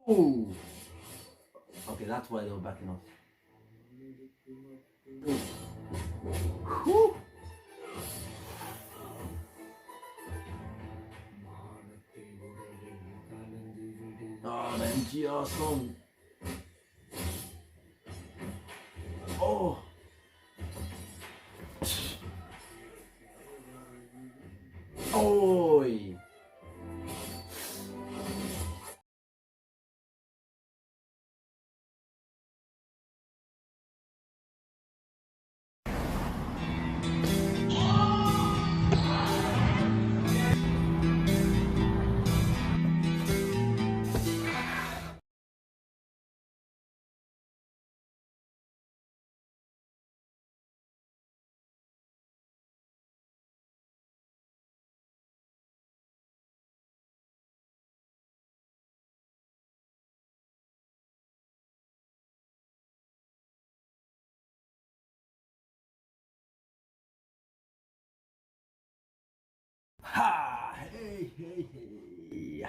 Ooh. Okay, that's why they were backing off. Whew. Oh, the MGR song. Oh. Oi. Ha! Hey, hey, hey.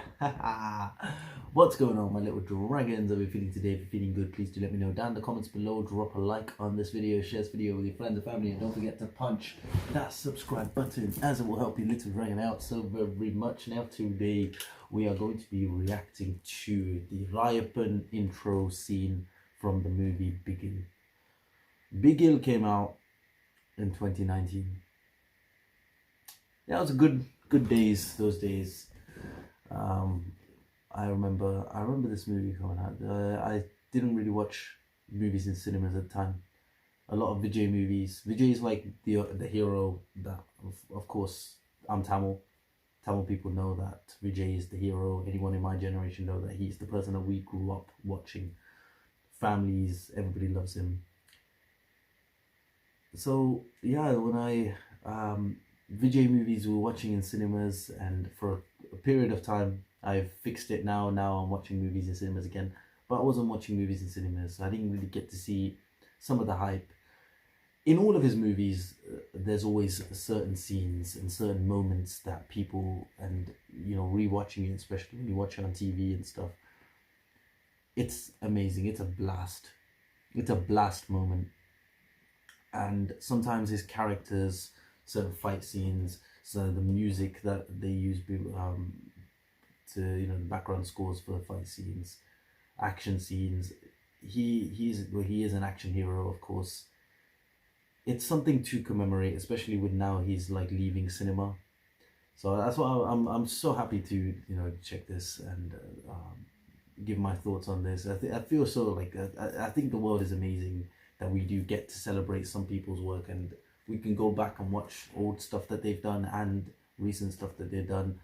What's going on, my little dragons? How are you feeling today? If you're feeling good, please do let me know down in the comments below. Drop a like on this video, share this video with your friends and family, and don't forget to punch that subscribe button, as it will help your little dragon out so very much. Now today we are going to be reacting to the Rayappan intro scene from the movie Bigil. Bigil came out in 2019. Yeah, it was a good days, those days. I remember this movie coming out. I didn't really watch movies in cinemas at the time. A lot of Vijay movies. Vijay is like the hero that, of course, I'm Tamil. Tamil people know that Vijay is the hero. Anyone in my generation know that he's the person that we grew up watching. Families, everybody loves him. So yeah, when Vijay movies we were watching in cinemas, and for a period of time I've fixed it now. Now I'm watching movies in cinemas again, but I wasn't watching movies in cinemas, so I didn't really get to see some of the hype. In all of his movies, there's always certain scenes and certain moments that people, and rewatching it, especially when you watch it on TV and stuff, it's amazing. It's a blast. It's a blast moment. And sometimes his characters, certain fight scenes, so the music that they use to the background scores for fight scenes, action scenes. He is an action hero, of course. It's something to commemorate, especially with now he's like leaving cinema. So that's why I'm so happy to check this and give my thoughts on this. I feel so like I think the world is amazing that we do get to celebrate some people's work, and we can go back and watch old stuff that they've done and recent stuff that they've done.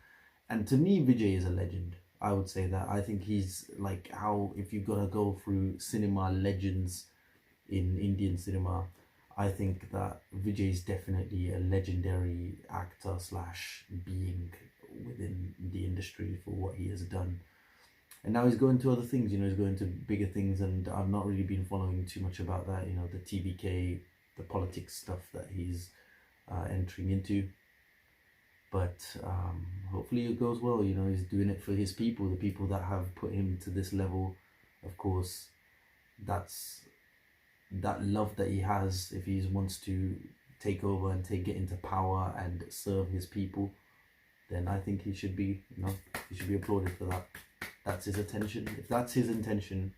And to me, Vijay is a legend. I would say that. I think he's like, how if you're gonna go through cinema legends in Indian cinema, I think that Vijay is definitely a legendary actor slash being within the industry for what he has done. And now he's going to other things, he's going to bigger things, and I've not really been following too much about that, the TBK, the politics stuff that he's entering into. But hopefully it goes well. He's doing it for his people, the people that have put him to this level. Of course, that's that love that he has. If he wants to take over and get into power and serve his people, then I think he should be applauded for that. That's his intention. If that's his intention,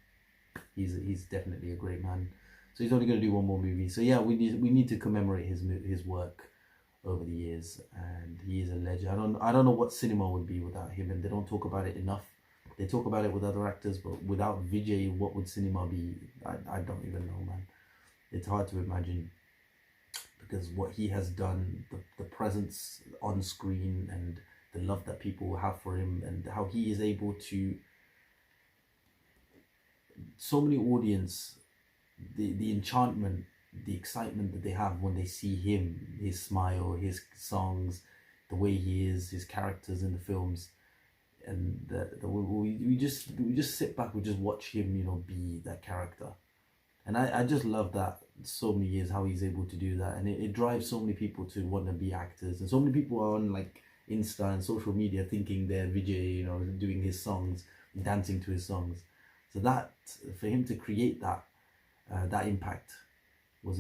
he's definitely a great man. So he's only going to do one more movie. So yeah, we need to commemorate his work over the years, and he is a legend. I don't know what cinema would be without him, and they don't talk about it enough. They talk about it with other actors, but without Vijay, what would cinema be? I don't even know, man. It's hard to imagine, because what he has done, the presence on screen, and the love that people have for him, and how he is able to, so many audience, the enchantment, the excitement that they have when they see him, his smile, his songs, the way he is, his characters in the films, and we just sit back, we just watch him, be that character. And I just love that so many years, how he's able to do that, and it drives so many people to want to be actors, and so many people are on like Insta and social media thinking they're Vijay, doing his songs, dancing to his songs. So that, for him to create that that impact was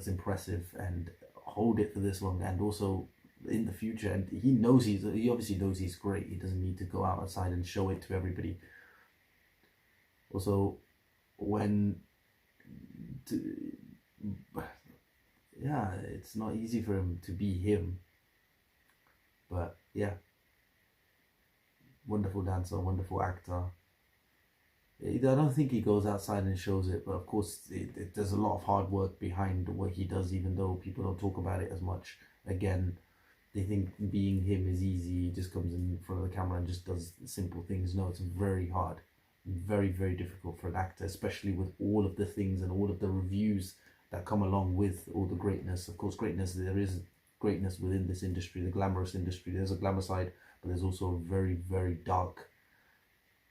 impressive, and hold it for this long, and also in the future. And he obviously knows he's great. He doesn't need to go outside and show it to everybody. Also, when yeah, it's not easy for him to be him, but yeah, wonderful dancer, wonderful actor. I don't think he goes outside and shows it, but of course there's a lot of hard work behind what he does, even though people don't talk about it as much. Again, they think being him is easy. He just comes in front of the camera and just does simple things. No, it's very hard, very, very difficult for an actor, especially with all of the things and all of the reviews that come along with all the greatness. Of course, there is greatness within this industry, the glamorous industry. There's a glamour side, but there's also a very, very dark,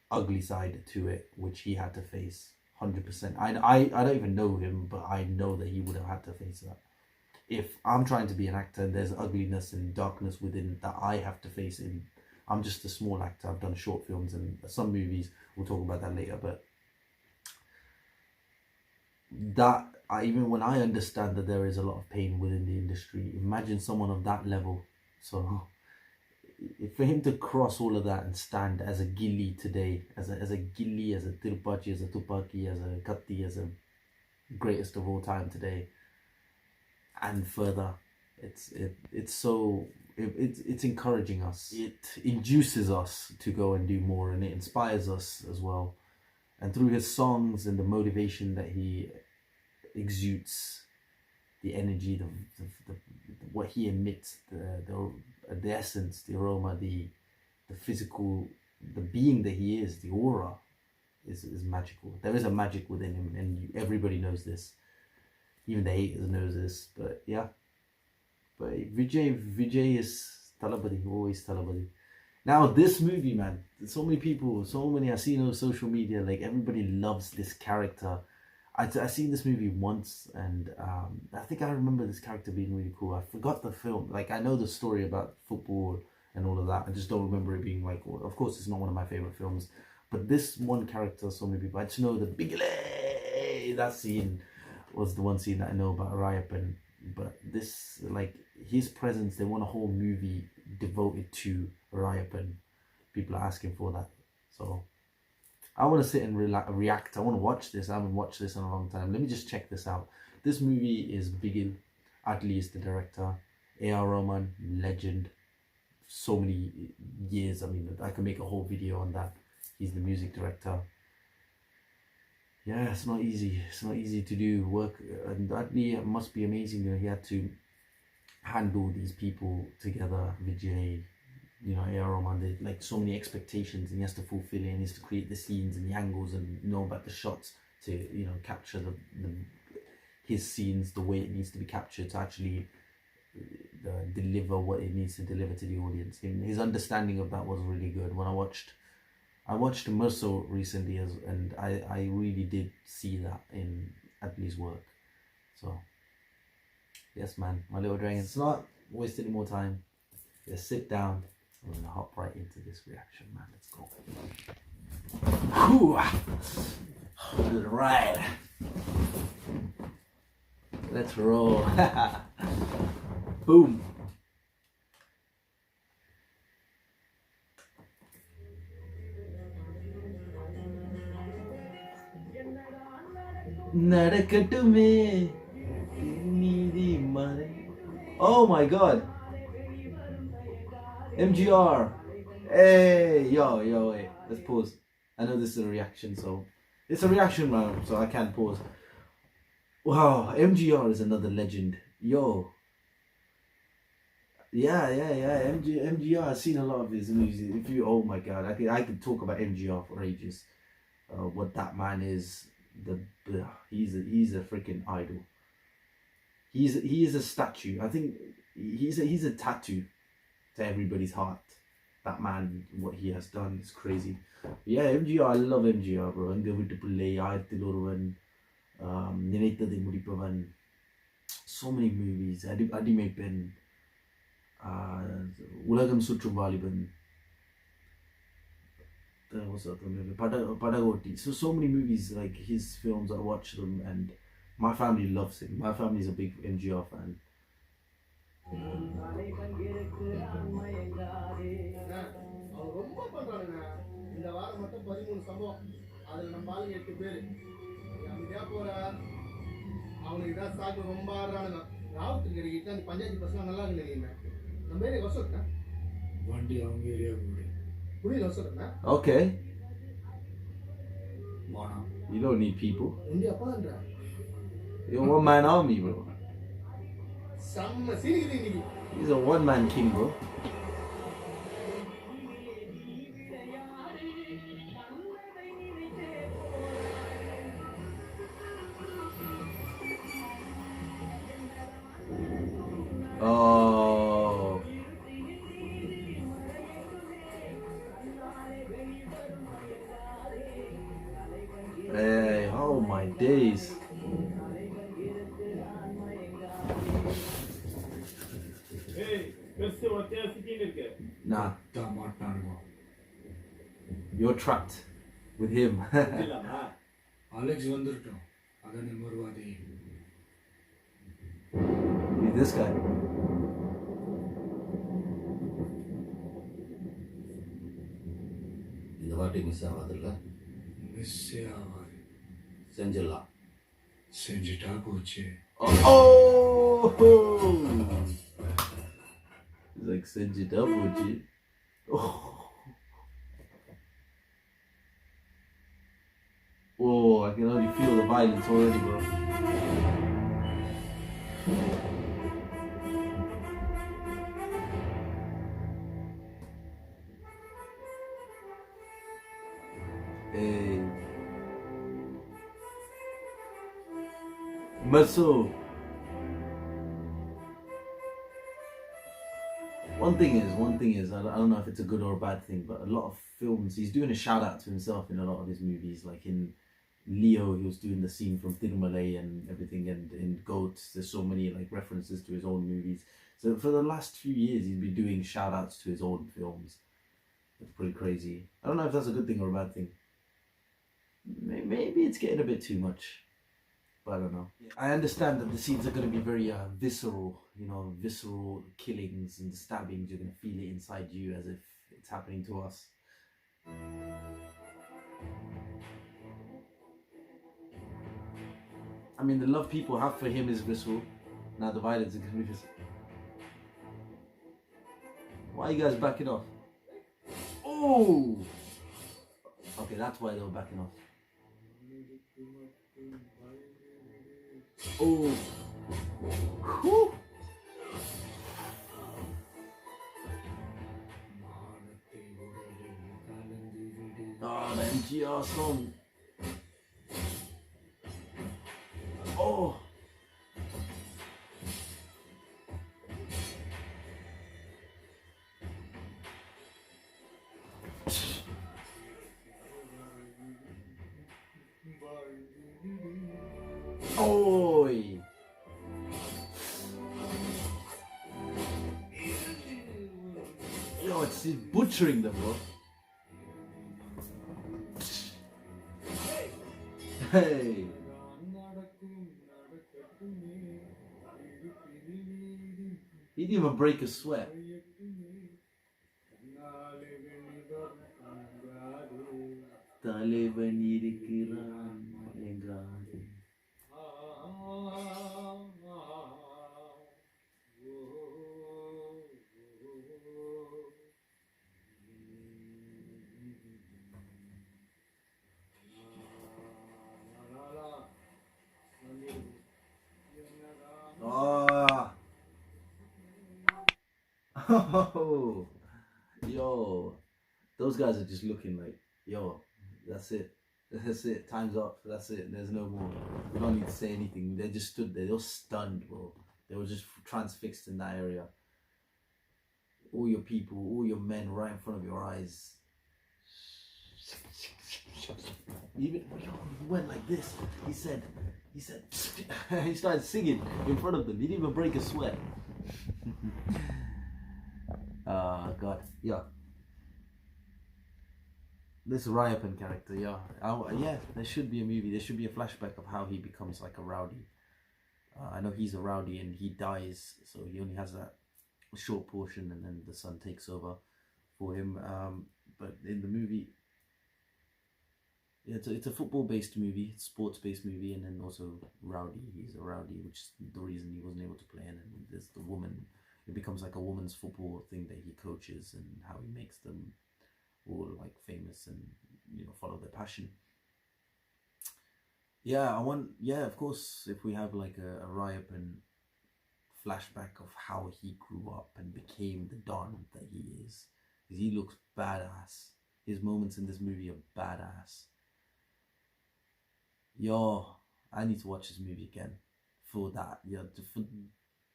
ugly side to it, which he had to face 100%. I don't even know him, but I know that he would have had to face that. If I'm trying to be an actor and there's ugliness and darkness within that I have to face it, I'm just a small actor. I've done short films and some movies. We'll talk about that later. But even when I understand that there is a lot of pain within the industry, imagine someone of that level. So for him to cross all of that and stand as a Gilly today, as a Gilly, as a Tirupati, as a Tupaki, as a Katti, as a greatest of all time today, and further, it's encouraging us. It induces us to go and do more, and it inspires us as well. And through his songs and the motivation that he exudes, the energy, the what he emits, the essence, the aroma, the physical, the being that he is, the aura is magical. There is a magic within him, and everybody knows this. Even the haters knows this. But yeah, but Vijay is Talabadi, always Talabadi. Now this movie, man, so many people, I see on social media, like everybody loves this character. I seen this movie once, and I think I remember this character being really cool. I forgot the film. Like, I know the story about football and all of that. I just don't remember it being like, of course, it's not one of my favorite films. But this one character, so many people, I just know the Bigil. That scene was the one scene that I know about Rayappan. But this, like, his presence, they want a whole movie devoted to Rayappan. People are asking for that. So I want to sit and react. I want to watch this. I haven't watched this in a long time. Let me just check this out. This movie is Bigil. Atli is the director. A.R. Rahman, legend. So many years. I mean, I can make a whole video on that. He's the music director. Yeah, it's not easy. It's not easy to do work. And Atli must be amazing. You know, he had to handle these people together. Vijay, you know, A.R. Rahman, they like so many expectations, and he has to fulfill it, and he has to create the scenes and the angles and know about the shots to, you know, capture his scenes the way it needs to be captured to actually deliver what it needs to deliver to the audience. His understanding of that was really good. When I watched Merso recently, and I really did see that in Atli's work. So yes, man, my little dragon. It's not waste any more time. Just sit down. We're gonna hop right into this reaction, man. Let's go. Whew. All right. Let's roll. Boom. Nadakatume. Oh my god. MGR. Hey, yo, wait. Let's pause. I know this is a reaction, so it's a reaction round, so I can't pause. Wow, MGR is another legend. Yo. Yeah. MGR. I've seen a lot of his music. Oh my god, I could talk about MGR for ages. What that man is, he's a freaking idol. He is a statue. I think he's a tattoo to everybody's heart. That man, what he has done is crazy. Yeah, MGR, I love MGR, bro. So many movies. Adimepen, Ulagam Sutrum Valiban, what's the other movie? Padagoti. So many movies, like his films, I watch them, and my family loves him. My family's a big MGR fan. Okay. You don't need people. You're a one-man army, bro. He's a one-man king, bro. Oh. Hey, oh my days. Nah. You're trapped with him. Alex வந்துட்டோம் அதனை மறுவாதே. Who's this guy? இந்த வாட்டி miss ஆகாதுல்ல? மிஸ்ஸே ஆகாது. செஞ்சிடலாம். செஞ்சுட்டா போச்சு. Oh! He's like, செஞ்சுட்டா போச்சு. Oh. Oh, I can already feel the violence already, bro. Hey. Maso. One thing is, I don't know if it's a good or a bad thing, but a lot of films, he's doing a shout out to himself in a lot of his movies. Like in Leo, he was doing the scene from Tirmalai and everything, and in Goats, there's so many like references to his own movies. So for the last few years, he's been doing shout outs to his own films. It's pretty crazy. I don't know if that's a good thing or a bad thing. Maybe it's getting a bit too much. But I don't know. I understand that the scenes are going to be very visceral, you know, visceral killings and stabbings. You're going to feel it inside you as if it's happening to us. I mean, the love people have for him is visceral. Now the violence is going to be visceral. Why are you guys backing off? Oh! Okay, that's why they were backing off. Oh! Whew. Oh, the MGR song. Oh! Oi! Yo, it's butchering them, bro. Hey! He didn't even break a sweat. தலைவன் இருக்கிறான் மயங்காதே. Oh, yo, those guys are just looking like, yo, that's it. That's it. Time's up. That's it. There's no more. We don't need to say anything. They just stood there. They were stunned, bro. They were just transfixed in that area. All your people, all your men right in front of your eyes. Even he went like this. He said, he started singing in front of them. He didn't even break a sweat. God, yeah. This Rayappan character, yeah. Yeah, there should be a movie. There should be a flashback of how he becomes like a rowdy. I know he's a rowdy and he dies, so he only has that short portion, and then the son takes over for him. But in the movie, yeah, it's a football-based movie, sports-based movie, and then also rowdy. He's a rowdy, which is the reason he wasn't able to play. And then there's the woman. It becomes like a woman's football thing that he coaches, and how he makes them all like famous and follow their passion. Yeah, of course, if we have like a Rayappan flashback of how he grew up and became the Don that he is, because he looks badass. His moments in this movie are badass. Yo, I need to watch this movie again for that.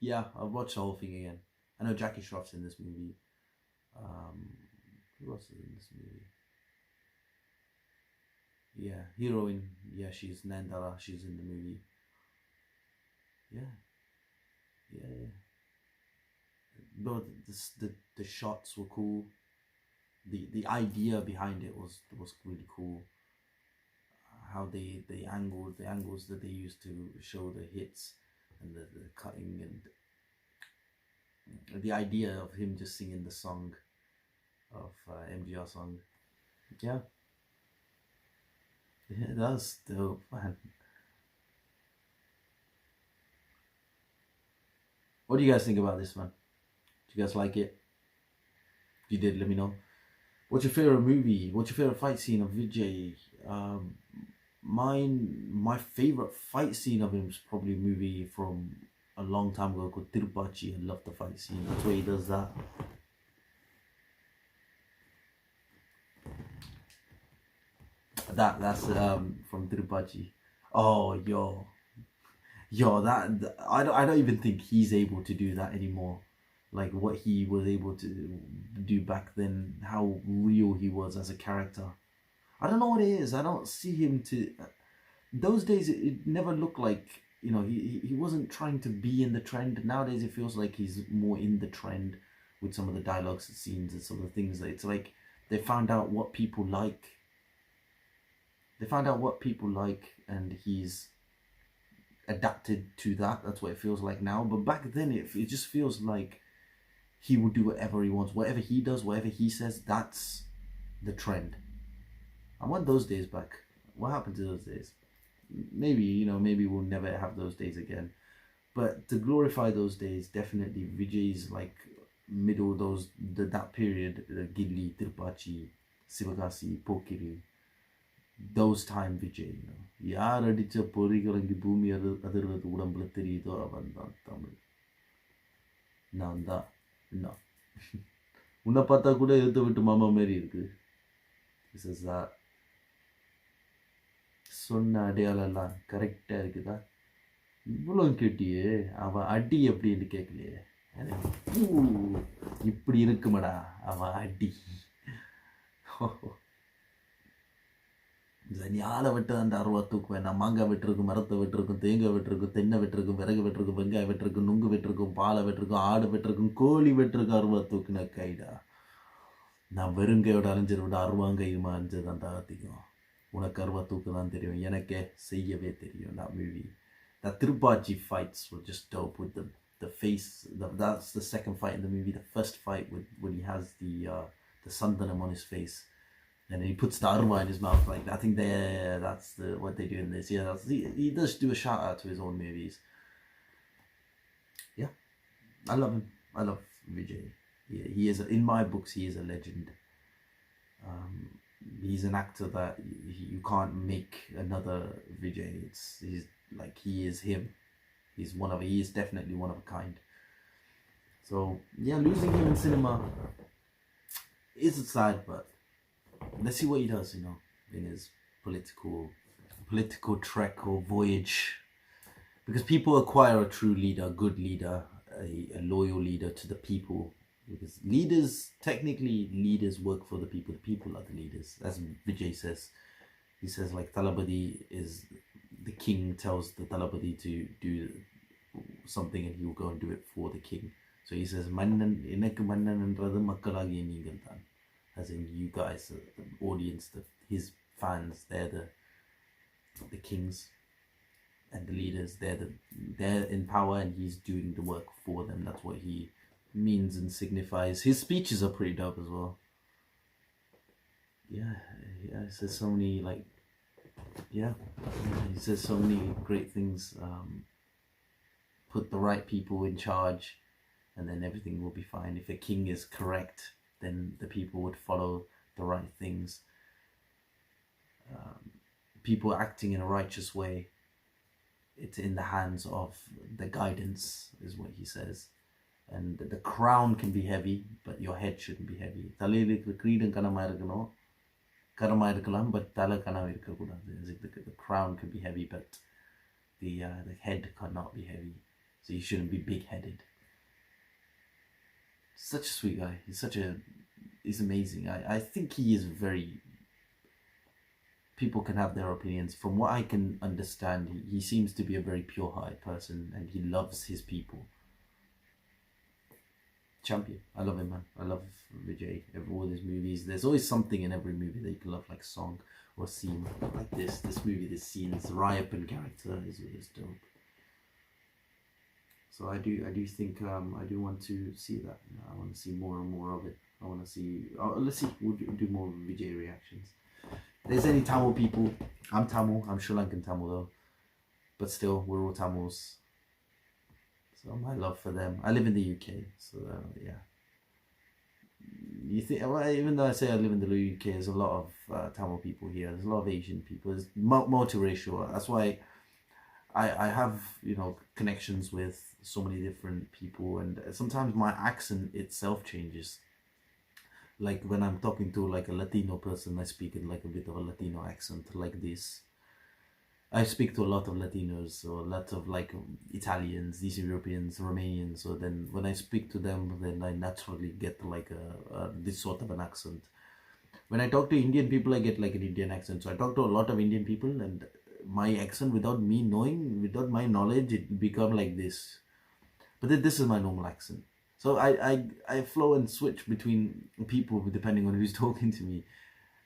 Yeah, I'll watch the whole thing again. I know Jackie Shroff's in this movie. Who else is in this movie? Yeah, heroine. Yeah, she's Nandala. She's in the movie. Yeah. But the shots were cool. The idea behind it was really cool. How the angles that they used to show the hits and the cutting, and the idea of him just singing the song of MGR song. Yeah, that's dope, man. What do you guys think about this, man? Do you guys like it? If you did, let me know. What's your favorite movie? What's your favorite fight scene of Vijay? My favorite fight scene of him is probably a movie from a long time ago called Tirupachi. I love the fight scene. That's why he does that. That's from Tirupachi. Oh, yo, that I don't even think he's able to do that anymore. Like what he was able to do back then, how real he was as a character. I don't know what it is. I don't see him to. Those days, it never looked like, he wasn't trying to be in the trend. Nowadays, it feels like he's more in the trend with some of the dialogues and scenes and some of the things. It's like they found out what people like. And he's adapted to that. That's what it feels like now. But back then, it just feels like he would do whatever he wants. Whatever he does, whatever he says, that's the trend. I want those days back. What happened to those days? Maybe we'll never have those days again. But to glorify those days, definitely Vijay's like middle, that period, Gilli, Tirupachi, Sivagasi, Pokiri, those time Vijay, யார் அடிச்ச பொறி கலங்கி பூமி அதிர்வது உடம்புல தெரியுதோ அவன் தான் தமிழ். நான் தான் என்ன உன்னை பார்த்தா கூட எழுத்து விட்டு மாமா மாரி இருக்கு. சொன்ன அடையாளம்லாம் கரெக்டாக இருக்குதா? இவ்வளோ கேட்டியே, அவன் அடி எப்படின்னு கேட்கலையே. இப்படி இருக்குமாடா அவன் அடி. யாரை வெட்டு அந்த அருவா தூக்குவேன். நான் மாங்காய் வெட்டிருக்கும், மரத்தை வெட்டிருக்கும், தேங்காய் வெட்டிருக்கும், தென்னை வெட்டிருக்கும், விறகு வெட்டிருக்கும், வெங்காயம் வெட்டிருக்கும், நுங்கு வெட்டிருக்கும், பாலை வெட்டிருக்கும், ஆடு வெட்டிருக்கும், கோழி வெட்டிருக்கும், அருவா தூக்குன கைடா. நான் வெறுங்கையோட அலைஞ்சிருவிட அருவாங்கையுமா அலைஞ்சதான் தாத்திக்கும். உனக்கு அருவா தூக்கு தான் தெரியும், எனக்கே செய்யவே தெரியும். That movie, that Tirupachi fights were just dope with the face. That's the second fight in the movie. The first fight when he has the sandanam on his face, and he puts the arwa in his mouth. Like, I think that's what they do in this. Yeah, he does do a shout out to his own movies. Yeah, I love him. I love Vijay. Yeah, he is, in my books, he is a legend. He's an actor that you can't make another Vijay. He's like, he is him. He is definitely one of a kind. So yeah, losing him in cinema is sad, but let's see what he does, in his political trek or voyage. Because people acquire a true leader, a good leader, a loyal leader to the people. Because technically leaders work for the people are the leaders. As Vijay says, he says like Talabadi is, the king tells the Talabadi to do something and he will go and do it for the king. So he says, Mannan, enakku mannan endrathu makkalagiya neengal thaan. as in you guys, the audience, his fans. They're the kings and the leaders. They're in power, and he's doing the work for them. That's what he means and signifies. His speeches are pretty dope as well. Yeah, he says so many he says so many great things. Put the right people in charge, and then everything will be fine. If a king is correct, then the people would follow the right things. People acting in a righteous way, it's in the hands of the guidance, is what he says. And the crown can be heavy, but your head shouldn't be heavy. But the crown can be heavy, but the head cannot be heavy. So you shouldn't be big-headed. Such a sweet guy. He's amazing. I think he is very... People can have their opinions. From what I can understand, he seems to be a very pure-hearted person, and he loves his people. Champion. I love him, man. I love Vijay. All his movies. There's always something in every movie that you can love, like song or scene. Like this movie, this scene, this Rayappan character is dope. So I do think I do want to see that. I want to see more and more of it. I want to see. Let's see. We'll do more Vijay reactions. If there's any Tamil people, I'm Tamil. I'm Sri Lankan Tamil though, but still, we're all Tamils. So my love for them. I live in the UK, so yeah. You think? Well, even though I say I live in the UK, there's a lot of Tamil people here. There's a lot of Asian people. There's multiracial. That's why I have connections with so many different people, and sometimes my accent itself changes. Like when I'm talking to like a Latino person, I speak in like a bit of a Latino accent, like this. I speak to a lot of Latinos, or a lot of like Italians, Eastern Europeans, Romanians. So then when I speak to them, then I naturally get like this sort of an accent. When I talk to Indian people, I get like an Indian accent. So I talk to a lot of Indian people, and my accent, without me knowing, without my knowledge, it become like this. But then this is my normal accent. So I flow and switch between people depending on who's talking to me.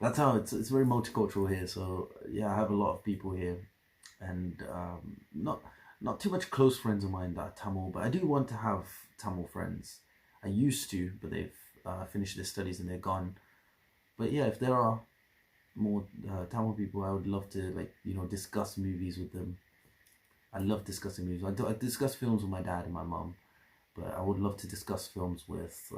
That's how it's very multicultural here. So yeah, I have a lot of people here, and not too much close friends of mine that are Tamil, but I do want to have Tamil friends. I used to, but they've finished their studies and they're gone. But yeah, if there are more Tamil people, I would love to discuss movies with them. I love discussing movies. I discuss films with my dad and my mom, but I would love to discuss films with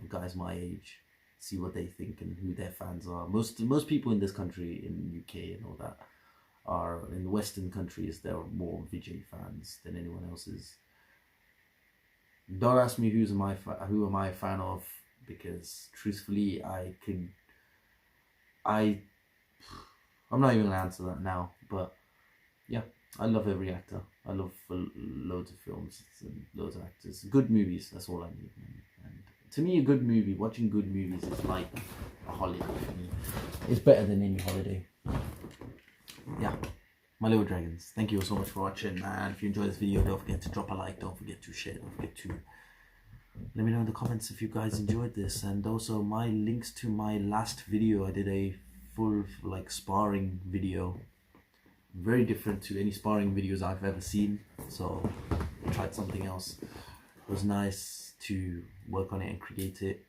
guys my age, see what they think and who their fans are. Most people in this country, in UK and all that, are in Western countries. They're more Vijay fans than anyone else's. Don't ask me who am I a fan of, because truthfully I'm not even gonna answer that now. But yeah, I love every actor. I love loads of films and loads of actors. Good movies, that's all I need. And to me, a good movie, watching good movies is like a holiday for me. It's better than any holiday. Yeah, my little dragons, thank you all so much for watching, man. If you enjoyed this video, don't forget to drop a like, don't forget to share, don't forget to let me know in the comments if you guys enjoyed this. And also my links to my last video, I did a full sparring video, very different to any sparring videos I've ever seen, so I tried something else. It was nice to work on it and create it.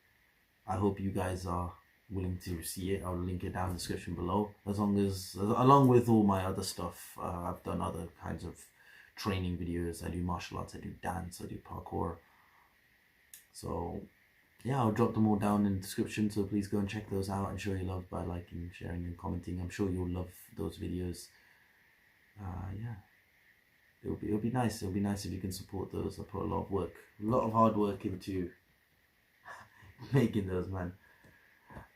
I hope you guys are willing to see it. I'll link it down in the description below, along with all my other stuff. I've done other kinds of training videos. I do martial arts, I do dance, I do parkour. So yeah, I'll drop them all down in the description, so please go and check those out and show your love by liking, sharing and commenting. I'm sure you'll love those videos. Yeah, it'll be nice. It'll be nice if you can support those. I put a lot of hard work into making those, man.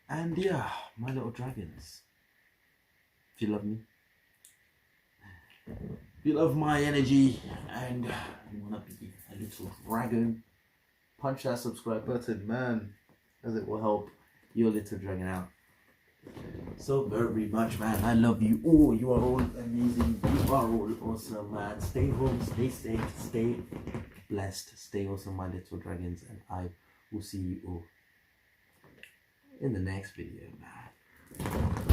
And yeah, my little dragons, if you love me, if you love my energy, and you wanna be a little dragon, punch that subscribe button, man, as it will help your little dragon out so very much, man. I love you all. You are all amazing. You are all awesome, man. Stay home, stay safe, stay blessed, stay awesome, my little dragons, and I will see you all in the next video, man.